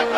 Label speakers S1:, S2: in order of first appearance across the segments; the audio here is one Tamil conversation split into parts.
S1: வீர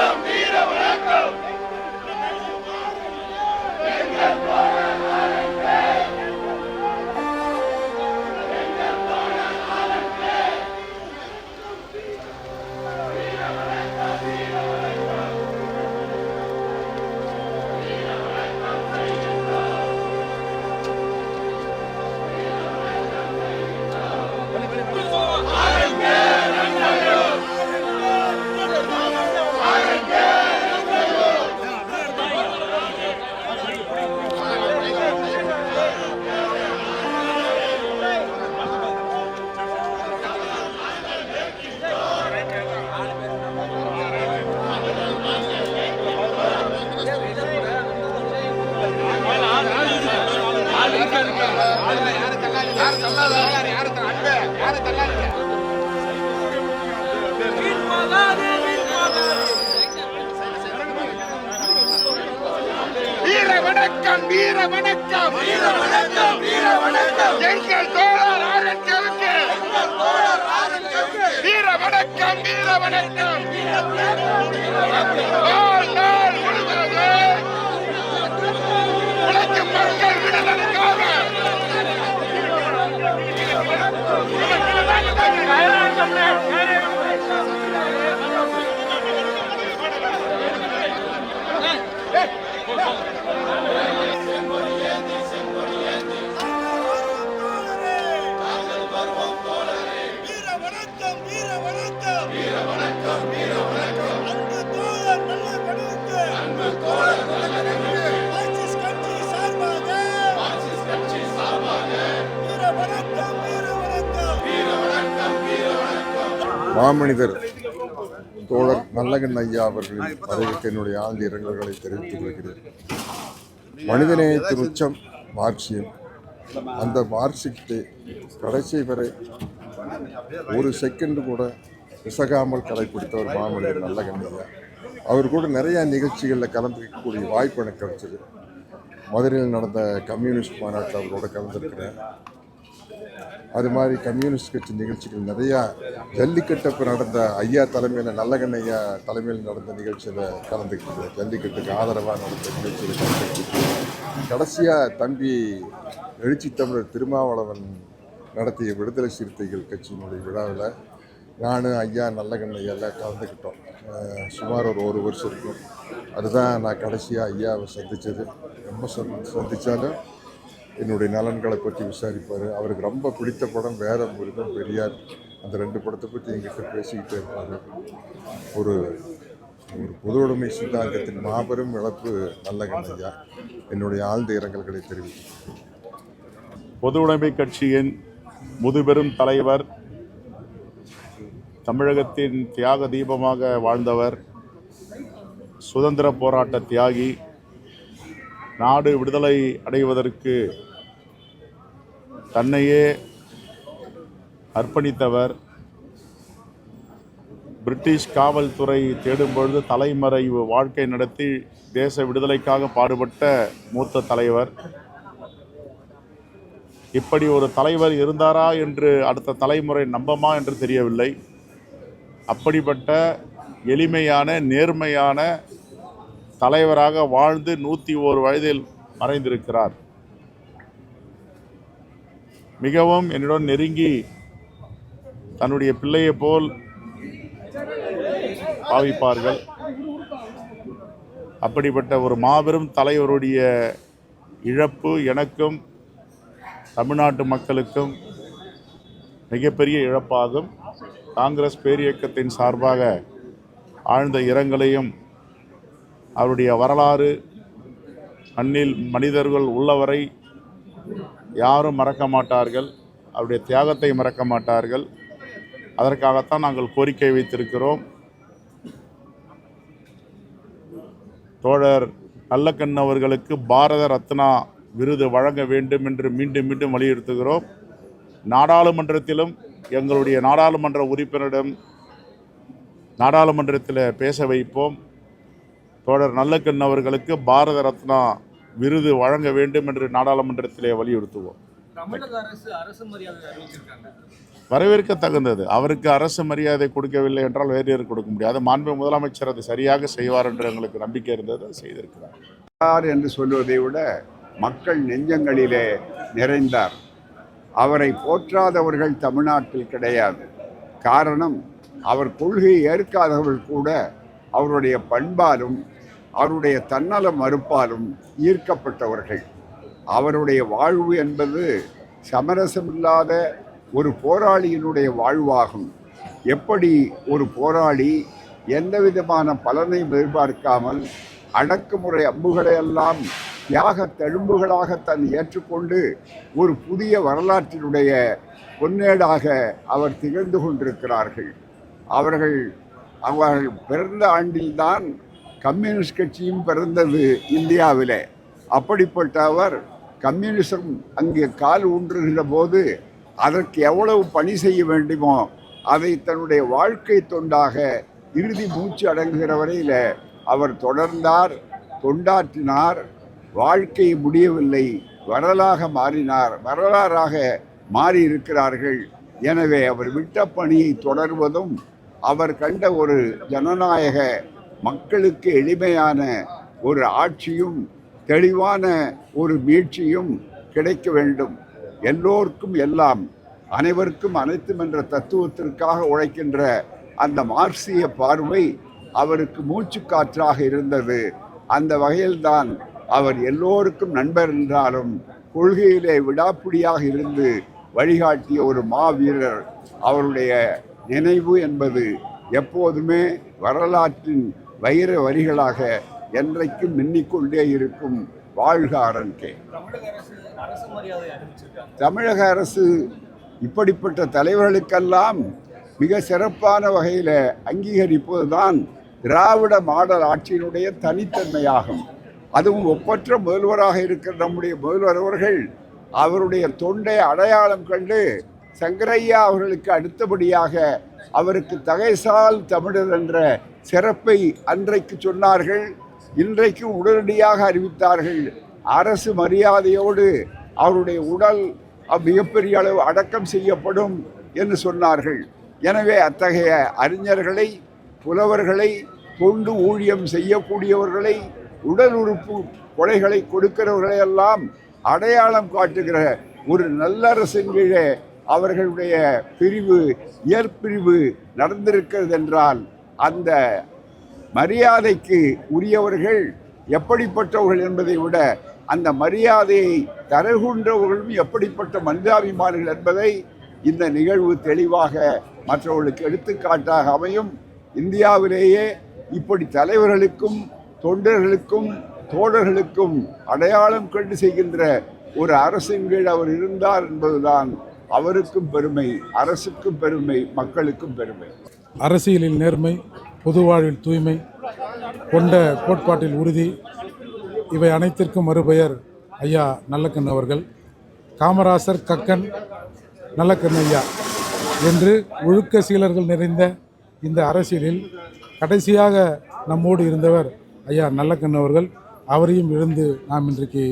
S1: வணக்கம் வீர வணக்கம் வீர வணக்கம் வீர வணக்கம் எங்கள் தோழர் ஆரஞ்சவுக்கு வீர வணக்கம் வீர வணக்கம் நாள் முழுவதும் உழைக்கும் மக்கள் விடுதலுக்காக
S2: மாமனிதர் தோழர் நல்லகண்ண ஐயா அவர்களின் பதவிக்கு என்னுடைய ஆழ்ந்த இரங்கல்களை தெரிவித்துக் கொள்கிறேன். மனிதநேயத்தின் உச்சம் மார்க்சியம். அந்த மார்க்சியத்தை கடைசி வரை ஒரு செகண்ட் கூட விசகாமல் கடைப்பிடித்தவர் மாமனிதர் நல்லகண்ண ஐயா. அவர் கூட நிறையா நிகழ்ச்சிகளில் கலந்துக்கக்கூடிய வாய்ப்பு எனக்கு கிடைச்சது. மதுரையில் நடந்த கம்யூனிஸ்ட் மாநாட்டில் அவரோட கலந்துருக்கிறேன். அது மாதிரி கம்யூனிஸ்ட் கட்சி நிகழ்ச்சிகள் நிறையா, ஜல்லிக்கட்டப்பு நடந்த ஐயா தலைமையில் நல்லகண்ண ஐயா தலைமையில் நடந்த நிகழ்ச்சியில் கலந்துக்கிட்டு, ஜல்லிக்கட்டுக்கு ஆதரவாக நடந்த நிகழ்ச்சியில் கலந்துக்கிட்டு, கடைசியாக தம்பி எழுச்சி தமிழர் திருமாவளவன் நடத்திய விடுதலை சிறுத்தைகள் கட்சியினுடைய விழாவில் நானும் ஐயா நல்லகண்ண ஐயாவில் கலந்துக்கிட்டோம். சுமார் ஒரு வருஷம் இருக்கும். அதுதான் நான் கடைசியாக ஐயாவை சந்தித்தது. ரொம்ப சந்தித்தாலும் என்னுடைய நலன்களை பற்றி விசாரிப்பார். அவருக்கு ரொம்ப பிடித்த படம் வேற முருகன் பெரியார். அந்த 2 படத்தை பற்றி எங்கிட்ட பேசிக்கிட்டே இருப்பார். ஒரு பொது உடைமை சித்தாந்தத்தின் மாபெரும் இழப்பு நல்லகண்ண ஐயா. என்னுடைய ஆழ்ந்த இரங்கல்களை தெரிவித்தேன்.
S3: பொது உடைமை கட்சியின் முதுபெரும் தலைவர், தமிழகத்தின் தியாக தீபமாக வாழ்ந்தவர், சுதந்திர போராட்ட தியாகி, நாடு விடுதலை அடைவதற்கு தன்னையே அர்ப்பணித்தவர், பிரிட்டிஷ் காவல்துறை தேடும் பொழுது தலைமறைவு வாழ்க்கை நடத்தி தேச விடுதலைக்காக பாடுபட்ட மூத்த தலைவர். இப்படி ஒரு தலைவர் இருந்தாரா என்று அடுத்த தலைமுறை நம்பமா என்று தெரியவில்லை. அப்படிப்பட்ட எளிமையான நேர்மையான தலைவராக வாழ்ந்து 101 வயதில் மறைந்திருக்கிறார். மிகவும் என்னுடன் நெருங்கி தன்னுடைய பிள்ளையை போல் பாவிப்பார்கள். அப்படிப்பட்ட ஒரு மாபெரும் தலைவருடைய இழப்பு எனக்கும் தமிழ்நாட்டு மக்களுக்கும் மிகப்பெரிய இழப்பாகும். காங்கிரஸ் பேரியக்கத்தின் சார்பாக ஆழ்ந்த இரங்கலையும், அவருடைய வரலாறு மண்ணில் மனிதர்கள் உள்ளவரை யாரும் மறக்க மாட்டார்கள், அவருடைய தியாகத்தை மறக்க மாட்டார்கள். அதற்காகத்தான் நாங்கள் கோரிக்கை வைத்திருக்கிறோம். தோழர் நல்லகண்ண அவர்களுக்கு பாரத ரத்னா விருது வழங்க வேண்டும் என்று மீண்டும் மீண்டும் வலியுறுத்துகிறோம். நாடாளுமன்றத்திலும் எங்களுடைய நாடாளுமன்ற உறுப்பினரிடம் நாடாளுமன்றத்தில் பேச வைப்போம். தோழர் நல்லகண்ண அவர்களுக்கு பாரத ரத்னா விருது வழங்க வேண்டும் என்று நாடாளுமன்றத்திலே வலியுறுத்துவோம்.
S4: தமிழக அரசு மரியாதை அறிவிச்சிருக்காங்க.
S3: வரவேற்க தகுந்தது. அவருக்கு அரசு மரியாதை கொடுக்கவில்லை என்றால் வேறு யாருக்கு கொடுக்க முடியாது. மாண்பு முதலமைச்சர் அதை சரியாக செய்வார் என்று எங்களுக்கு நம்பிக்கை இருந்தது, அதை செய்திருக்கிறார்.
S4: என்று சொல்வதை விட மக்கள் நெஞ்சங்களிலே நிறைந்தார். அவரை போற்றாதவர்கள் தமிழ்நாட்டில் கிடையாது. காரணம், அவர் கொள்கையை ஏற்காதவர்கள் கூட அவருடைய பண்பாலும் அவருடைய தன்னல மறுப்பாலும் ஈர்க்கப்பட்டவர்கள். அவருடைய வாழ்வு என்பது சமரசமில்லாத ஒரு போராளியினுடைய வாழ்வாகும். எப்படி ஒரு போராளி எந்த விதமான பலனை எதிர்பார்க்காமல் அடக்குமுறை அம்புகளையெல்லாம் தியாக தழும்புகளாக தன் ஏற்றுக்கொண்டு ஒரு புதிய வரலாற்றினுடைய பொன்னேடாக அவர் திகழ்ந்து கொண்டிருக்கிறார்கள். அவர்கள் பிறந்த ஆண்டில்தான் கம்யூனிஸ்ட் கட்சியும் பிறந்தது இந்தியாவிலே. அப்படிப்பட்ட அவர் கம்யூனிசம் அங்கே கால் ஊன்றுகிற போது அதற்கு எவ்வளவு பணி செய்ய வேண்டுமோ அதை தன்னுடைய வாழ்க்கை தொண்டாக இறுதி மூச்சு அடங்குகிற வரையில் அவர் தொடர்ந்தார், தொண்டாற்றினார். வாழ்க்கை முடியவில்லை, வரலாறாக மாறி இருக்கிறார்கள். எனவே அவர் விட்ட பணியை தொடர்வதும் அவர் கண்ட ஒரு ஜனநாயக மக்களுக்கு எளிமையான ஒரு ஆட்சியும் தெளிவான ஒரு மீட்சியும் கிடைக்க வேண்டும். எல்லோருக்கும் எல்லாம், அனைவருக்கும் அனைத்தும் என்ற தத்துவத்திற்காக உழைக்கின்ற அந்த மார்க்சிய பார்வை அவருக்கு மூச்சுக்காற்றாக இருந்தது. அந்த வகையில்தான் அவர் எல்லோருக்கும் நண்பர் என்றாலும் கொள்கையிலே விடாப்பிடியாக இருந்து வழிகாட்டிய ஒரு மாவீரர். அவருடைய நினைவு என்பது எப்போதுமே வரலாற்றின் வைர வரிகளாக என்றைக்கும் மின்னிக்கொண்டே இருக்கும். வாழ்க RNK. தமிழக அரசு இப்படிப்பட்ட தலைவர்களுக்கெல்லாம் மிக சிறப்பான வகையில் அங்கீகரிப்பதுதான் திராவிட மாடல் ஆட்சியினுடைய தனித்தன்மையாகும். அதுவும் ஒப்பற்ற முதல்வராக இருக்கிற நம்முடைய முதல்வர் அவர்கள் அவருடைய தொண்டை அடையாளம் கண்டு சங்கரையா அவர்களுக்கு அடுத்தபடியாக அவருக்கு தகைசால் தமிழர் என்ற சிறப்பை அன்றைக்கு சொன்னார்கள். இன்றைக்கு உடனடியாக அறிவித்தார்கள். அரசு மரியாதையோடு அவருடைய உடல் மிகப்பெரிய அளவு அடக்கம் செய்யப்படும் என்று சொன்னார்கள். எனவே அத்தகைய அறிஞர்களை, புலவர்களை, தொண்டு ஊழியம் செய்யக்கூடியவர்களை, உடல் உறுப்பு கொலைகளை கொடுக்கிறவர்களையெல்லாம் அடையாளம் காட்டுகிற ஒரு நல்லரசின் கீழே அவர்களுடைய பிரிவு, இயற்பிரிவு நடந்திருக்கிறது என்றால் அந்த மரியாதைக்கு உரியவர்கள் எப்படிப்பட்டவர்கள் என்பதை விட அந்த மரியாதையை தருகின்றவர்களும் எப்படிப்பட்ட மனிதாபிமானிகள் என்பதை இந்த நிகழ்வு தெளிவாக மற்றவர்களுக்கு எடுத்துக்காட்டாக அமையும். இந்தியாவிலேயே இப்படி தலைவர்களுக்கும் தொண்டர்களுக்கும் தோழர்களுக்கும் அடையாளம் கண்டு செய்கின்ற ஒரு அரசின் கீழ் அவர் இருந்தார் என்பதுதான் அவருக்கும் பெருமை, அரசுக்கும் பெருமை, மக்களுக்கும் பெருமை.
S5: அரசியலில் நேர்மை, பொது வாழ்வில் தூய்மை, கொண்ட கோட்பாட்டில் உறுதி, இவை அனைத்திற்கும் மறுபெயர் ஐயா நல்லக்கண்ணு அவர்கள். காமராசர், கக்கன், நல்லக்கண்ணு ஐயா என்று ஒழுக்க சீலர்கள் நிறைந்த இந்த அரசியலில் கடைசியாக நம்மோடு இருந்தவர் ஐயா நல்லக்கண்ணு அவர்கள். அவரையும் இழந்து நாம் இன்றைக்கு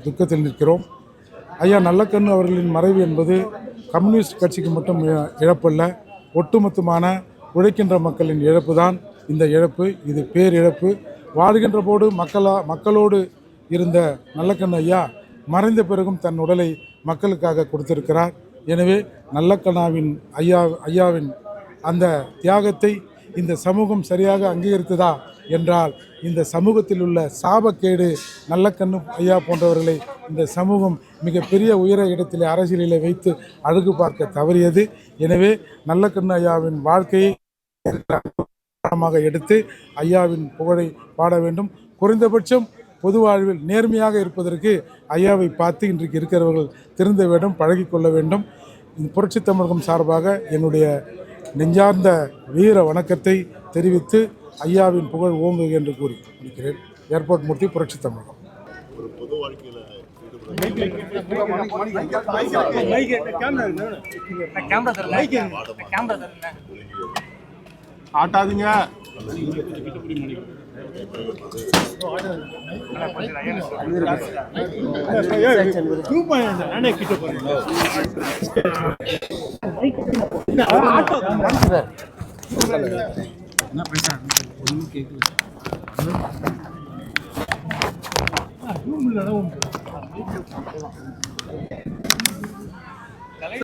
S5: துக்கத்தில் நிற்கிறோம். ஐயா நல்லக்கண்ணு அவர்களின் மறைவு என்பது கம்யூனிஸ்ட் கட்சிக்கு மட்டும் இழப்பல்ல, ஒட்டுமொத்தமான உழைக்கின்ற மக்களின் இழப்பு தான் இந்த இழப்பு. இது பேரிழப்பு. வாழ்கின்ற போது மக்களோடு இருந்த நல்லக்கண்ணு ஐயா மறைந்த பிறகும் தன் உடலை மக்களுக்காக கொடுத்திருக்கிறார். எனவே நல்லக்கண்ணாவின் ஐயாவின் அந்த தியாகத்தை இந்த சமூகம் சரியாக அங்கீகரித்ததா என்றால் இந்த சமூகத்தில் உள்ள சாபக்கேடு நல்லக்கண்ணு ஐயா போன்றவர்களை இந்த சமூகம் மிகப்பெரிய உயர இடத்திலே அரசியலிலே வைத்து அழகு பார்க்க தவறியது. எனவே நல்லக்கண்ணு ஐயாவின் வாழ்க்கையை எடுத்து ஐயாவின் புகழை பாட வேண்டும். குறைந்தபட்சம் பொது வாழ்வில் நேர்மையாக இருப்பதற்கு ஐயாவை பார்த்து இன்றைக்கு இருக்கிறவர்கள் திருந்த வேண்டும், பழகிக்கொள்ள வேண்டும். புரட்சித் தமிழகம் சார்பாக என்னுடைய நெஞ்சார்ந்த வீர வணக்கத்தை தெரிவித்து ஐயாவின் புகழ் ஓங்குக என்று கூறி முடிக்கிறேன். ஏர்போர்ட் மூர்த்தி, புரட்சித் தமிழகம்.
S6: ஆட்டாதீங்க. கிட்ட
S5: என்ன